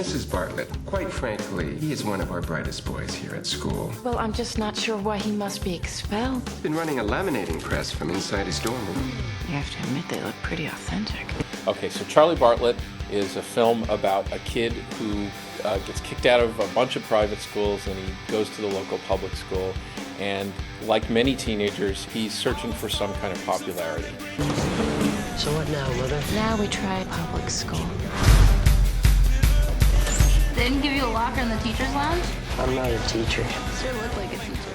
Mrs. Bartlett, quite frankly, he is one of our brightest boys here at school. Well, I'm just not sure why he must be expelled. He's been running a laminating press from inside his dorm room. You have to admit they look pretty authentic. Okay, so Charlie Bartlett is a film about a kid who gets kicked out of a bunch of private schools and he goes to the local public school. And like many teenagers, he's searching for some kind of popularity. So what now, Mother? Now we try public school. They didn't give you a locker in the teacher's lounge? I'm not a teacher. Sure looked like a teacher.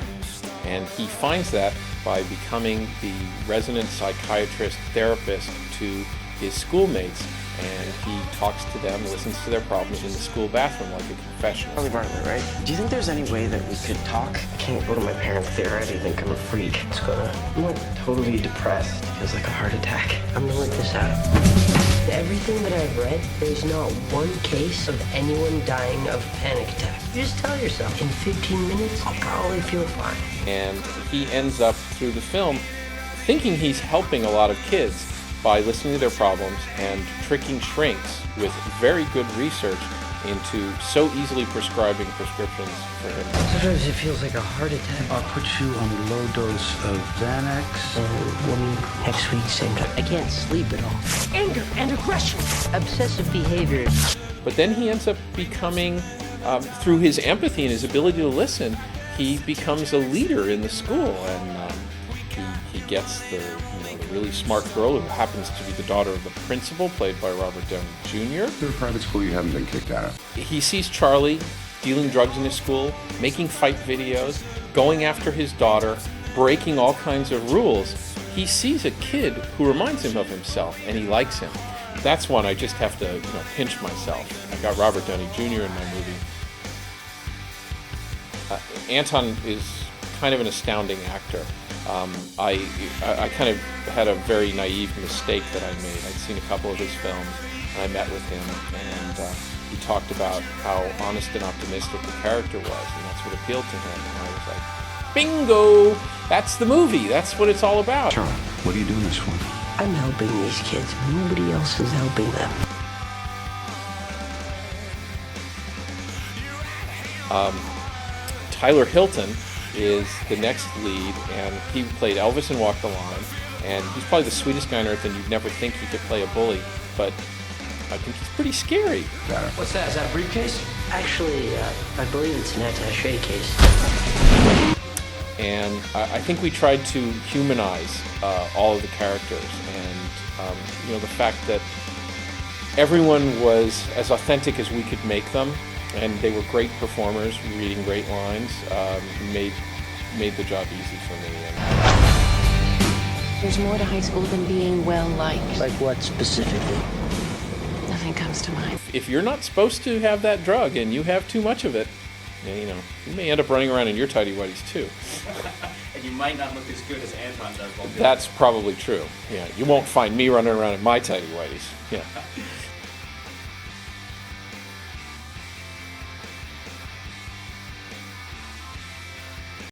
And he finds that by becoming the resident psychiatrist therapist to his schoolmates. And he talks to them, listens to their problems in the school bathroom like a confessional. Charlie Bartlett, right? Do you think there's any way that we could talk? I can't go to my parents there. I think I'm a freak. I'm like totally depressed. It feels like a heart attack. I'm gonna work this out. Everything that I've read, there's not one case of anyone dying of a panic attack. You just tell yourself, in 15 minutes, I'll probably feel fine. And he ends up, through the film, thinking he's helping a lot of kids by listening to their problems and tricking shrinks with very good research into so easily prescribing prescriptions for him. Sometimes it feels like a heart attack. I'll put you on a low dose of Xanax. And next week, same time. I can't sleep at all. Anger and aggression. Obsessive behavior. But then he ends up becoming, through his empathy and his ability to listen, he becomes a leader in the school, and he gets the really smart girl who happens to be the daughter of the principal, played by Robert Downey Jr. Is there a private school you haven't been kicked out of? He sees Charlie dealing drugs in his school, making fight videos, going after his daughter, breaking all kinds of rules. He sees a kid who reminds him of himself, and he likes him. That's one I just have to pinch myself. I got Robert Downey Jr. in my movie. Anton is kind of an astounding actor. I kind of had a very naive mistake that I made. I'd seen a couple of his films, and I met with him, and he talked about how honest and optimistic the character was, and that's what appealed to him. And I was like, bingo! That's the movie. That's what it's all about. Charlie, what are you doing this for? I'm helping these kids. Nobody else is helping them. Tyler Hilton is the next lead, and he played Elvis in Walk the Line, and he's probably the sweetest guy on earth, and you'd never think he could play a bully, but I think he's pretty scary. What's that? Is that a briefcase? Actually, I believe it's an attaché case. And I think we tried to humanize all of the characters, and the fact that everyone was as authentic as we could make them, and they were great performers, reading great lines, made the job easy for me. There's more to high school than being well-liked. Like what specifically? Nothing comes to mind. If you're not supposed to have that drug and you have too much of it, you may end up running around in your tighty-whities too. And you might not look as good as Anton does. That's probably true. Yeah, you won't find me running around in my tighty-whities. Yeah.